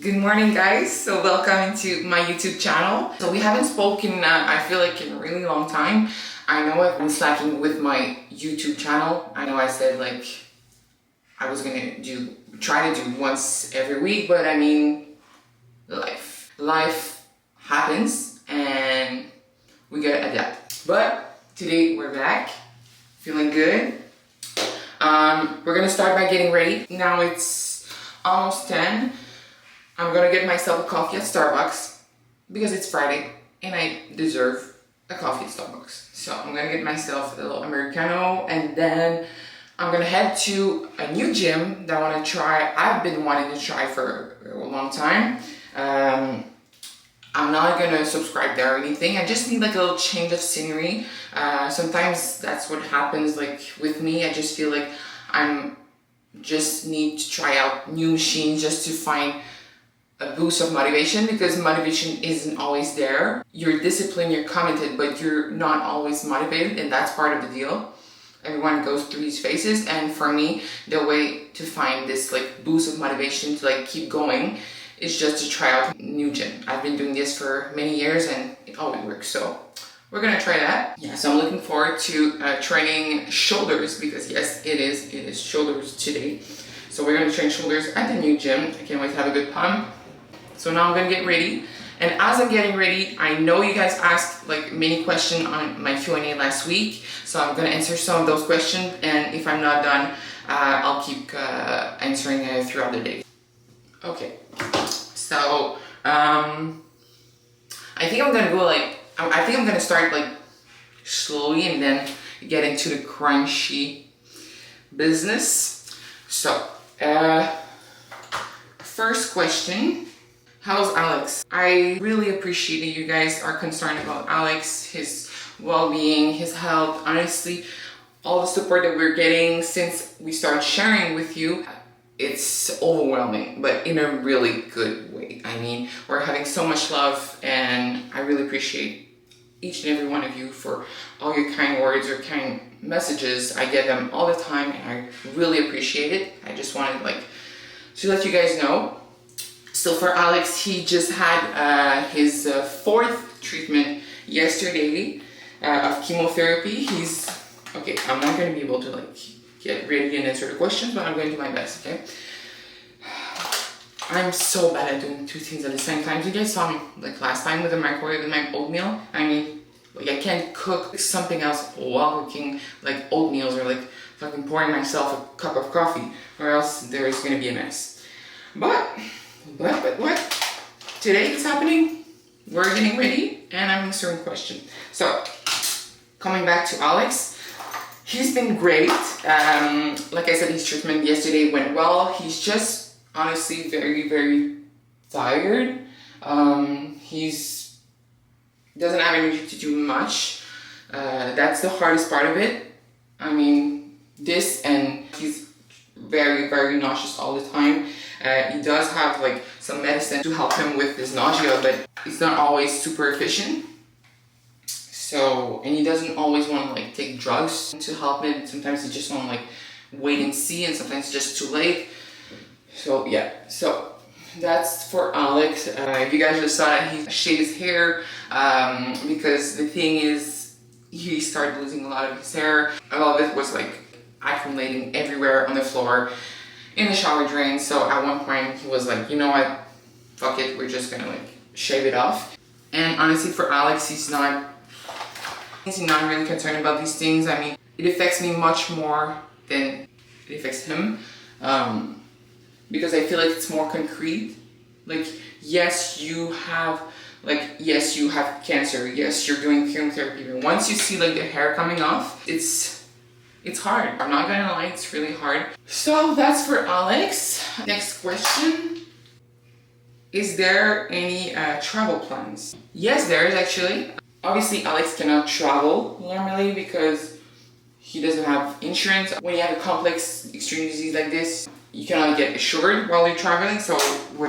Good morning, guys. So welcome to my YouTube channel. So we haven't spoken, I feel like, in a really long time. I know I've been slacking with my YouTube channel. I know I said like I was gonna try to do once every week, but I mean, life happens and we gotta adapt. But today we're back, feeling good. We're gonna start by getting ready. Now it's almost 10. I'm gonna get myself a coffee at Starbucks because it's Friday and I deserve a coffee at Starbucks. So I'm gonna get myself a little Americano and then I'm gonna head to a new gym that I wanna try. I've been wanting to try for a long time. I'm not gonna subscribe there or anything. I just need like a little change of scenery. Sometimes that's what happens like with me. I just feel like just need to try out new machines just to find a boost of motivation, because motivation isn't always there. You're disciplined, you're committed, but you're not always motivated, and that's part of the deal. Everyone goes through these phases, and for me, the way to find this like boost of motivation to like keep going is just to try out a new gym. I've been doing this for many years and it always works, so we're gonna try that. Yeah, so I'm looking forward to training shoulders, because yes, it is shoulders today. So we're gonna train shoulders at the new gym. I can't wait to have a good pump. So now I'm gonna get ready. And as I'm getting ready, I know you guys asked like many questions on my Q&A last week. So I'm gonna answer some of those questions. And if I'm not done, I'll keep answering throughout the day. Okay, so I think I'm gonna go like, I think I'm gonna start like slowly and then get into the crunchy business. So, first question. How's Alex? I really appreciate that you guys are concerned about Alex, his well-being, his health. Honestly, all the support that we're getting since we started sharing with you, it's overwhelming, but in a really good way. I mean, we're having so much love, and I really appreciate each and every one of you for all your kind words or kind messages. I get them all the time, and I really appreciate it. I just wanted to let you guys know. So for Alex, he just had his fourth treatment yesterday of chemotherapy. He's, okay, I'm not going to be able to get ready and answer the questions, but I'm going to do my best, okay? I'm so bad at doing two things at the same time. You guys saw me last time with the microwave and my oatmeal. I mean, I can't cook something else while cooking oatmeals or fucking pouring myself a cup of coffee, or else there's going to be a mess. But what? Today it's happening. We're getting ready and I'm answering questions. So, coming back to Alex, he's been great. Like I said, his treatment yesterday went well. He's just honestly very, very tired. He doesn't have energy to do much. That's the hardest part of it. I mean, and he's very, very nauseous all the time. He does have some medicine to help him with his nausea, but it's not always super efficient. So, and he doesn't always want to take drugs to help him. Sometimes he just want to wait and see, and sometimes it's just too late. So yeah, so that's for Alex. You guys just saw that he shaved his hair because the thing is, he started losing a lot of his hair. A lot of it was accumulating everywhere on the floor, in the shower drain. So at one point he was like, you know what, fuck it, we're just gonna shave it off. And honestly, for Alex, he's not really concerned about these things. I mean, it affects me much more than it affects him, because I feel like it's more concrete. Yes, you have cancer, yes, you're doing chemotherapy, but once you see the hair coming off, it's hard. I'm not gonna lie, it's really hard. So that's for Alex. Next question. Is there any travel plans? Yes, there is actually. Obviously, Alex cannot travel normally because he doesn't have insurance. When you have a complex extreme disease like this, you cannot get assured while you're traveling, so we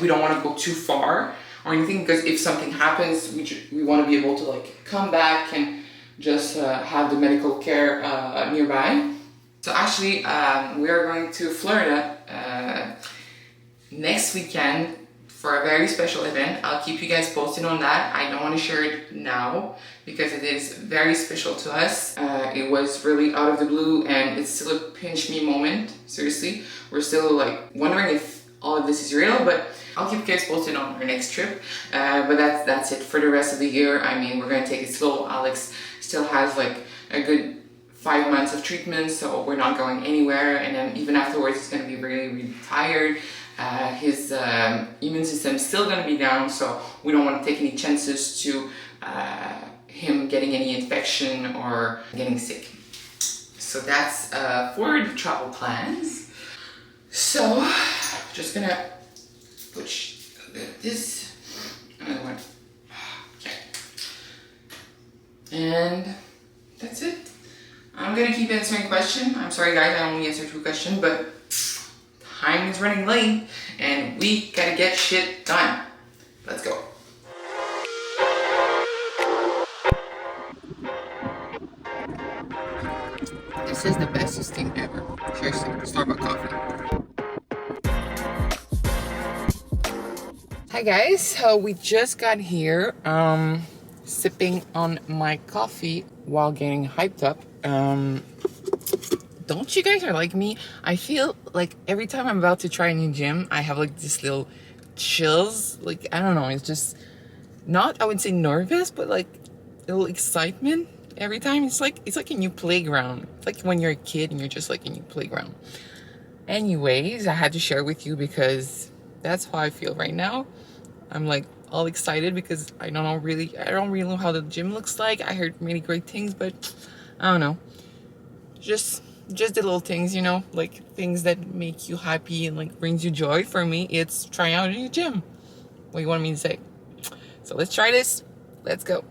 don't want to go too far or anything, because if something happens, we want to be able to come back and just have the medical care nearby. So actually, we are going to Florida next weekend for a very special event. I'll keep you guys posted on that. I don't want to share it now because it is very special to us. It was really out of the blue and it's still a pinch me moment. Seriously, we're still like wondering if all of this is real, but I'll keep you guys posted on our next trip. But that's it for the rest of the year. I mean, we're gonna take it slow. Alex still has like a good 5 months of treatment, so we're not going anywhere. And then even afterwards, he's gonna be really, really tired. His immune system is still gonna be down, so we don't want to take any chances to him getting any infection or getting sick. So that's for the travel plans. So just gonna push a bit of this, another one. Okay, and that's it. I'm gonna keep answering questions. I'm sorry guys, I only answered 2 questions, but time is running late and we gotta get shit done. Let's go. This is the bestest thing ever. Seriously, Starbucks coffee. Hi guys, so we just got here, sipping on my coffee while getting hyped up. Don't you guys are like me? I feel like every time I'm about to try a new gym, I have like this little chills. Like, I don't know, it's just not, I would say nervous, but like a little excitement every time. It's like a new playground. It's like when you're a kid and you're just like a new playground. Anyways, I had to share with you because that's how I feel right now. I'm like all excited because I don't really know how the gym looks like. I heard many great things, but I don't know. Just the little things, you know, like things that make you happy and like brings you joy. For me, it's trying out a new gym. What do you want me to say? So let's try this. Let's go.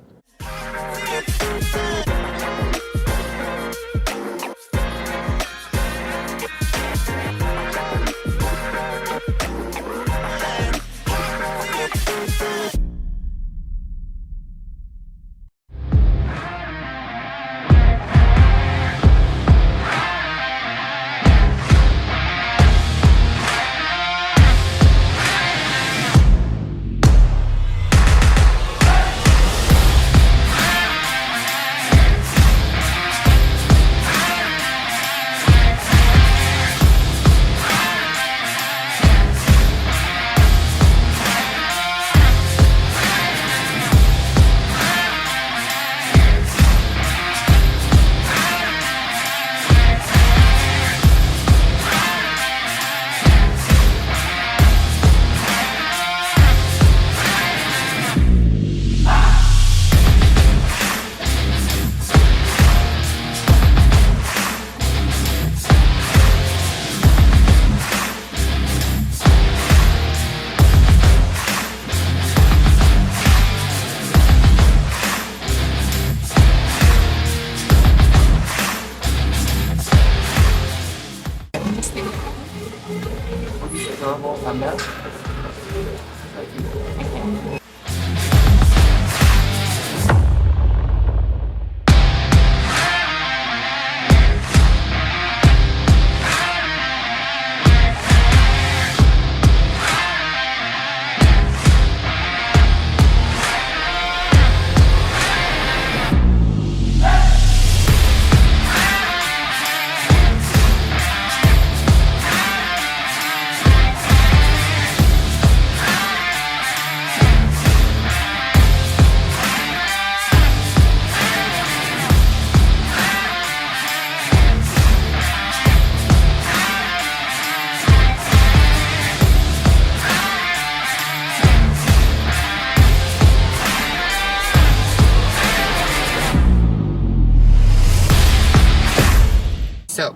So,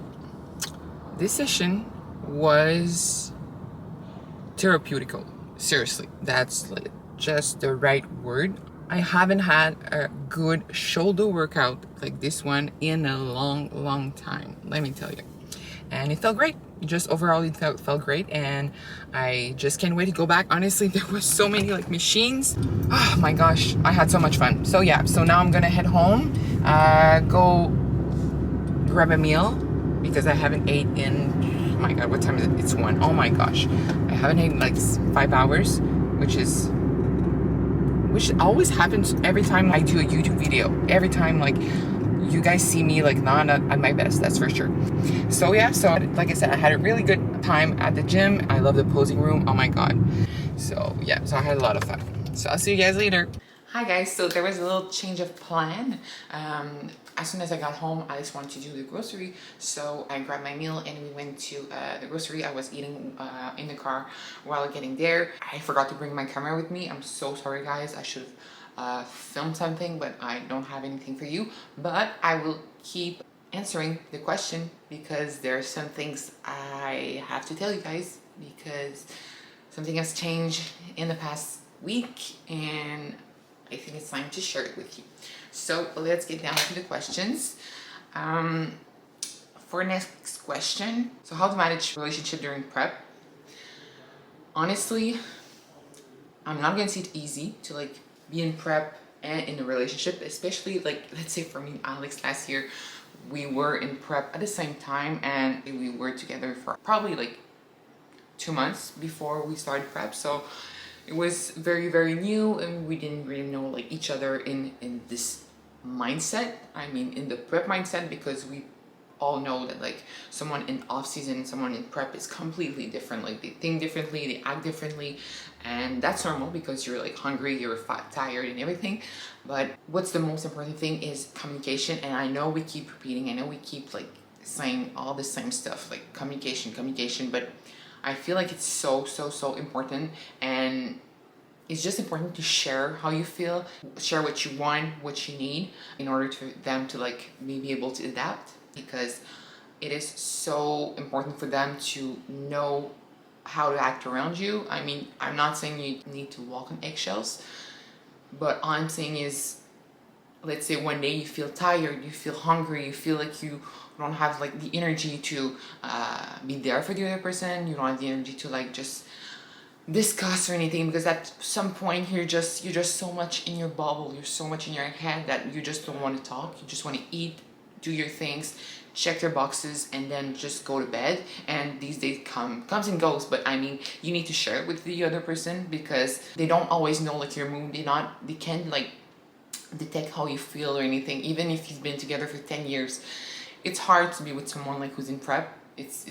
this session was therapeutical. Seriously, that's like just the right word. I haven't had a good shoulder workout like this one in a long time, let me tell you. And it felt great. Just overall, it felt great, and I just can't wait to go back. Honestly, there was so many like machines. Oh my gosh, I had so much fun. So yeah, so now I'm gonna head home, go grab a meal because I haven't ate in, oh my god, what time is it? It's 1. Oh my gosh, I haven't ate in like 5 hours. which always happens every time I do a YouTube video. Every time, like, you guys see me, like, not at my best, that's for sure. So yeah, so like I said, I had a really good time at the gym. I love the posing room, oh my god. So yeah, so I had a lot of fun. So I'll see you guys later. Hi guys, so there was a little change of plan. As soon as I got home, I just wanted to do the grocery, so I grabbed my meal and we went to the grocery. I was eating in the car while getting there. I forgot to bring my camera with me. I'm so sorry guys, I should have filmed something, but I don't have anything for you. But I will keep answering the question because there are some things I have to tell you guys because something has changed in the past week and I think it's time to share it with you. So let's get down to the questions. For next question, so how to manage relationship during prep? Honestly, I'm not gonna say it's easy to like be in prep and in a relationship, especially like, let's say for me and Alex last year, we were in prep at the same time and we were together for probably like 2 months before we started prep. So it was very, very new and we didn't really know like each other in this mindset. I mean, in the prep mindset, because we all know that like someone in off season, someone in prep is completely different. Like they think differently, they act differently, and that's normal because you're like hungry, you're fat, tired and everything. But what's the most important thing is communication. And I know we keep repeating, I know we keep like saying all the same stuff, like communication, but I feel like it's so important, and it's just important to share how you feel, share what you want, what you need, in order for them to like be able to adapt, because it is so important for them to know how to act around you. I mean, I'm not saying you need to walk on eggshells, but all I'm saying is, let's say one day you feel tired, you feel hungry, you feel like you don't have like the energy to be there for the other person, you don't have the energy to like just discuss or anything, because at some point you're just so much in your bubble, you're so much in your head that you just don't want to talk, you just want to eat, do your things, check your boxes, and then just go to bed. And these days comes and goes, but I mean, you need to share it with the other person because they don't always know like your mood, they can't like detect how you feel or anything. Even if you've been together for 10 years, it's hard to be with someone like who's in prep. It's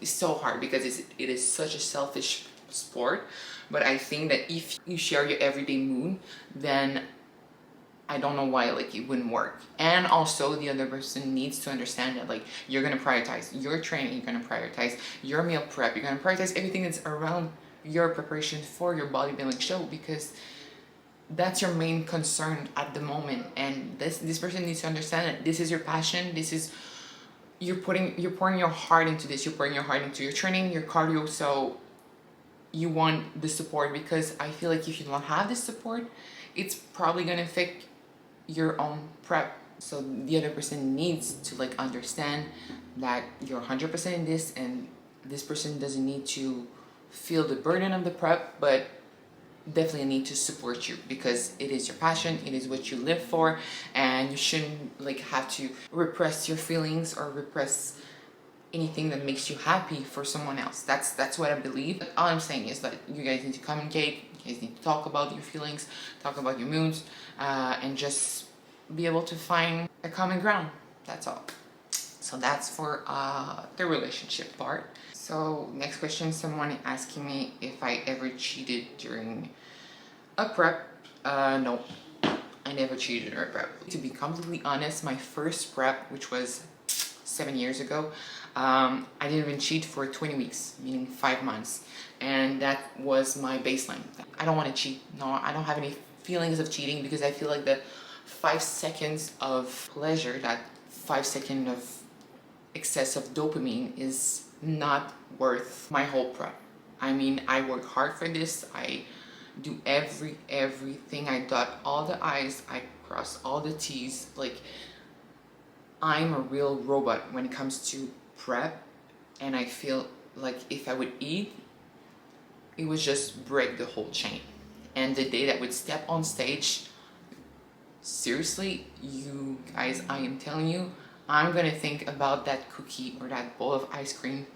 so hard because it is such a selfish sport. But I think that if you share your everyday mood, then I don't know why like it wouldn't work. And also the other person needs to understand that like you're gonna prioritize your training, you're gonna prioritize your meal prep, you're gonna prioritize everything that's around your preparation for your bodybuilding show, because that's your main concern at the moment. And this person needs to understand that this is your passion, this is you're pouring your heart into this, you're pouring your heart into your training, your cardio. So you want the support, because I feel like if you don't have this support, it's probably gonna affect your own prep. So the other person needs to like understand that you're 100% in this, and this person doesn't need to feel the burden of the prep, but definitely need to support you because it is your passion, it is what you live for, and you shouldn't like have to repress your feelings or repress anything that makes you happy for someone else. That's what I believe. But all I'm saying is that you guys need to communicate, you guys need to talk about your feelings, talk about your moods, and just be able to find a common ground. That's all. So that's for the relationship part. So next question, someone asking me if I ever cheated during a prep. No, I never cheated during a prep. To be completely honest, my first prep, which was 7 years ago, I didn't even cheat for 20 weeks, meaning 5 months. And that was my baseline. I don't want to cheat. No, I don't have any feelings of cheating, because I feel like the 5 seconds of pleasure, that 5 seconds of excess of dopamine is not worth my whole prep. I mean, I work hard for this. I do everything. I dot all the I's, I cross all the T's. Like, I'm a real robot when it comes to prep, and I feel like if I would eat, it would just break the whole chain. And the day that would step on stage, seriously, you guys, I am telling you, I'm gonna think about that cookie or that bowl of ice cream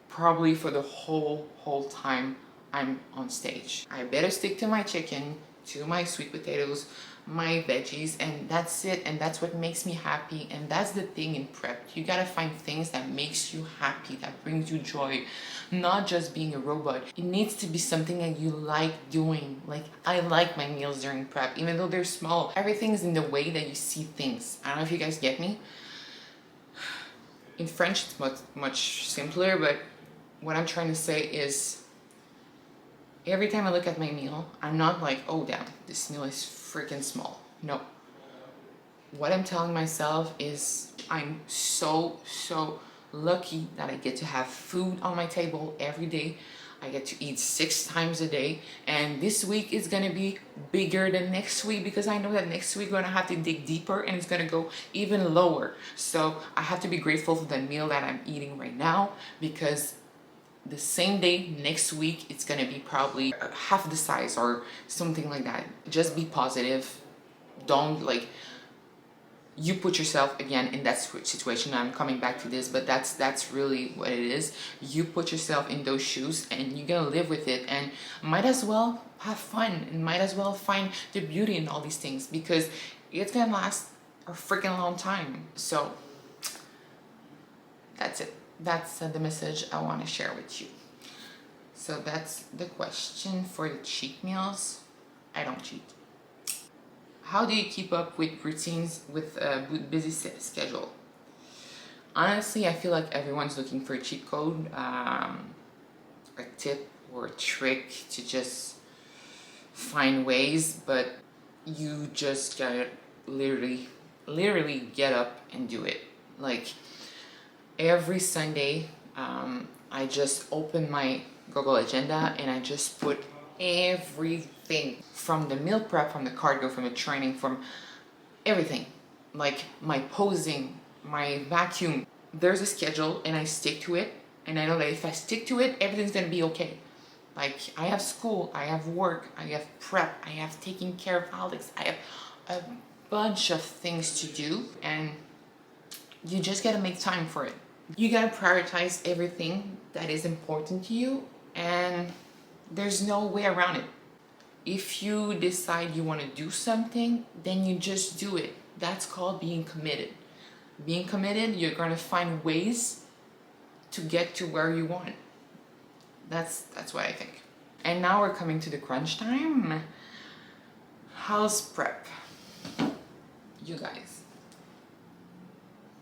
probably for the whole time I'm on stage. I better stick to my chicken, to my sweet potatoes, my veggies, and that's it. And that's what makes me happy. And that's the thing in prep. You gotta find things that makes you happy, that brings you joy, not just being a robot. It needs to be something that you like doing. Like, I like my meals during prep, even though they're small. Everything's in the way that you see things. I don't know if you guys get me. In French, it's much simpler, but what I'm trying to say is every time I look at my meal, I'm not like, oh damn, this meal is freaking small. No. What I'm telling myself is I'm so lucky that I get to have food on my table every day. I get to eat 6 times a day, and this week is gonna be bigger than next week because I know that next week we're gonna have to dig deeper and it's gonna go even lower. So I have to be grateful for the meal that I'm eating right now, because the same day next week it's gonna be probably half the size or something like that. Just be positive. Don't like, you put yourself again in that situation. I'm coming back to this, but that's really what it is. You put yourself in those shoes and you're gonna live with it, and might as well have fun and might as well find the beauty in all these things, because it's gonna last a freaking long time. So that's it. That's the message I want to share with you. So that's the question for the cheat meals. I don't cheat. How do you keep up with routines with a busy schedule? Honestly, I feel like everyone's looking for a cheat code, a tip or a trick to just find ways, but you just gotta literally get up and do it. Like every Sunday, I just open my Google Agenda and I just put everything from the meal prep, from the cardio, from the training, from everything, like my posing, my vacuum. There's a schedule and I stick to it, and I know that if I stick to it, everything's gonna be okay. Like I have school, I have work, I have prep, I have taking care of Alex, I have a bunch of things to do, and you just gotta make time for it. You gotta prioritize everything that is important to you, and there's no way around it. If you decide you want to do something, then you just do it. That's called being committed. Being committed, you're going to find ways to get to where you want. That's what I think. And now we're coming to the crunch time. How's prep? You guys.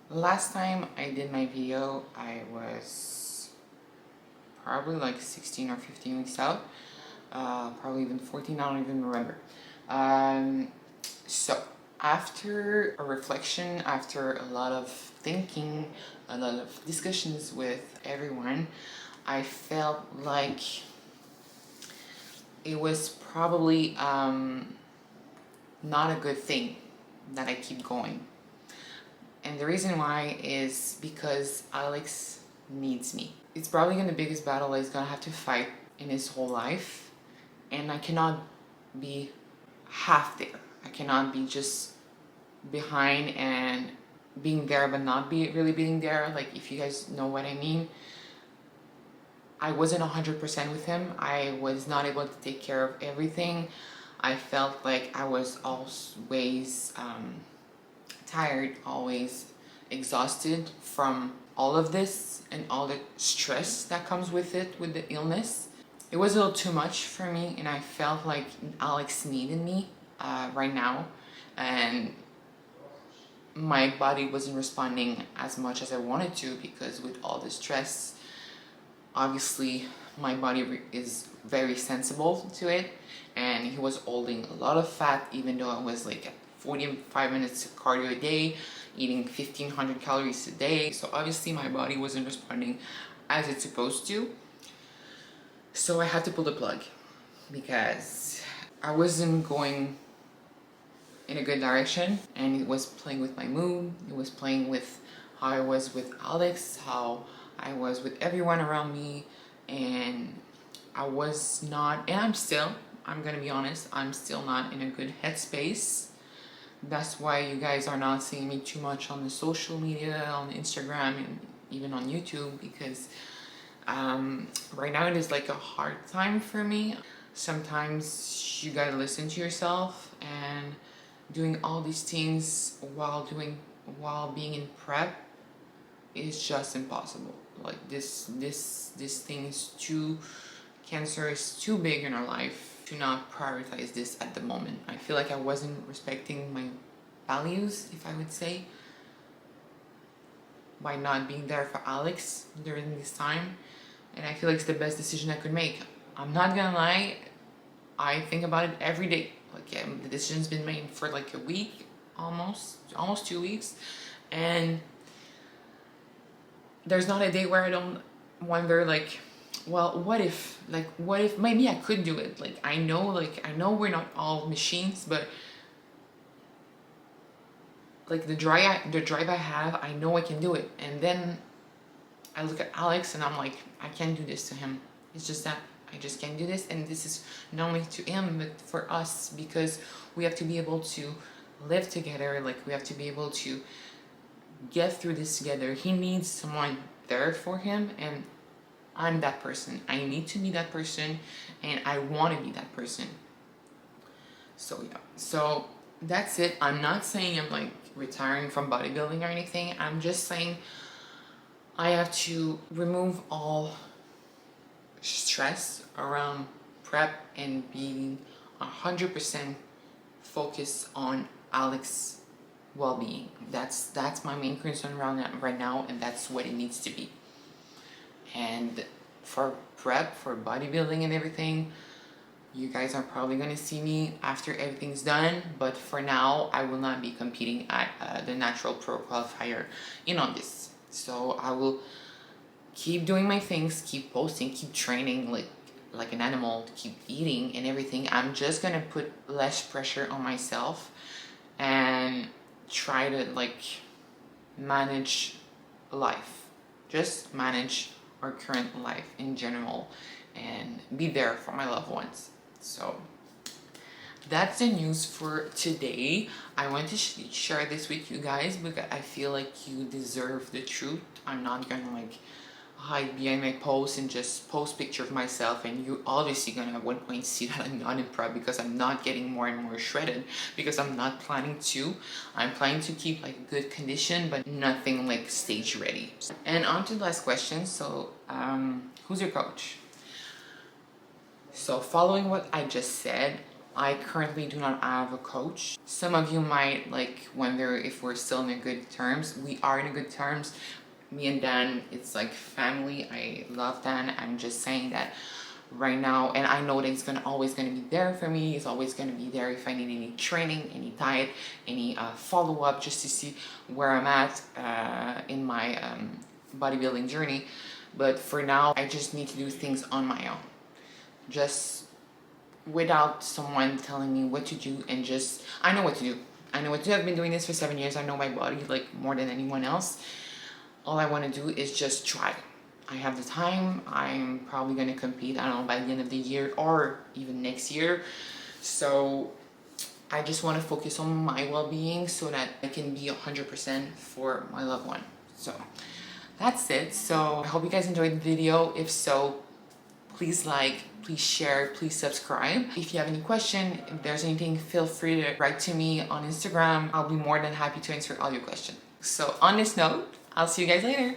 Last time I did my video, I was probably like 16 or 15 weeks out. Probably even 14, I don't even remember. So after a reflection, after a lot of thinking, a lot of discussions with everyone, I felt like it was probably not a good thing that I keep going. And the reason why is because Alex needs me. It's probably the biggest battle he's gonna have to fight in his whole life. And I cannot be half there. I cannot be just behind and being there but not be really being there. Like, if you guys know what I mean. I wasn't 100% with him. I was not able to take care of everything. I felt like I was always tired, always exhausted from all of this and all the stress that comes with it, with the illness. It was a little too much for me, and I felt like Alex needed me right now, and my body wasn't responding as much as I wanted to, because with all the stress, obviously my body is very sensible to it, and he was holding a lot of fat, even though I was like at 45 minutes of cardio a day, eating 1,500 calories a day. So obviously my body wasn't responding as it's supposed to. So I had to pull the plug, because I wasn't going in a good direction, and it was playing with my mood. It was playing with how I was with Alex, how I was with everyone around me, and I was not, and I'm gonna be honest, I'm still not in a good headspace. That's why you guys are not seeing me too much on the social media, on Instagram, and even on YouTube, because Right now it is like a hard time for me. Sometimes you gotta listen to yourself, and doing all these things while being in prep is just impossible. Like this thing is too cancer is too big in our life to not prioritize this at the moment. I feel like I wasn't respecting my values, if I would say, by not being there for Alex during this time. And I feel like it's the best decision I could make. I'm not gonna lie, I think about it every day. Like, yeah, the decision's been made for like a week, almost 2 weeks, and there's not a day where I don't wonder, like, well, what if maybe I could do it. Like, I know we're not all machines, but like the drive I have, I know I can do it. And then I look at Alex and I'm like, I can't do this to him. It's just that I just can't do this. And this is not only to him, but for us, because we have to be able to live together. Like, we have to be able to get through this together. He needs someone there for him, and I'm that person. I need to be that person, and I want to be that person. So yeah, so that's it. I'm not saying I'm like retiring from bodybuilding or anything. I'm just saying I have to remove all stress around prep and being 100% focused on Alex's well-being. That's my main concern around that right now, and that's what it needs to be. And for prep, for bodybuilding and everything, you guys are probably going to see me after everything's done, but for now I will not be competing at the Natural Pro Qualifier in August. So I will keep doing my things, keep posting, keep training like an animal, keep eating and everything. I'm just gonna put less pressure on myself and try to like manage life, just manage our current life in general, and be there for my loved ones. So that's the news for today. I want to share this with you guys because I feel like you deserve the truth. I'm not gonna like hide behind my post and just post picture of myself, and you obviously gonna at one point see that I'm not in prep because I'm not getting more and more shredded, because I'm not planning to. I'm planning to keep like good condition, but nothing like stage ready. And on to the last question. So who's your coach? So following what I just said, I currently do not have a coach. Some of you might like wonder if we're still in a good terms. We are in a good terms. Me and Dan, it's like family. I love Dan. I'm just saying that right now, and I know that he's always gonna be there for me. He's always gonna be there if I need any training, any diet, any follow-up, just to see where I'm at in my bodybuilding journey. But for now, I just need to do things on my own, just without someone telling me what to do, and just I know what to do. I've been doing this for 7 years. I know my body like more than anyone else. All I want to do is just try. I have the time. I'm probably going to compete, I don't know, by the end of the year or even next year. So I just want to focus on my well-being so that I can be 100% for my loved one. So that's it. So I hope you guys enjoyed the video. If so, please like, please share, please subscribe. If you have any question, if there's anything, feel free to write to me on Instagram. I'll be more than happy to answer all your questions. So on this note, I'll see you guys later.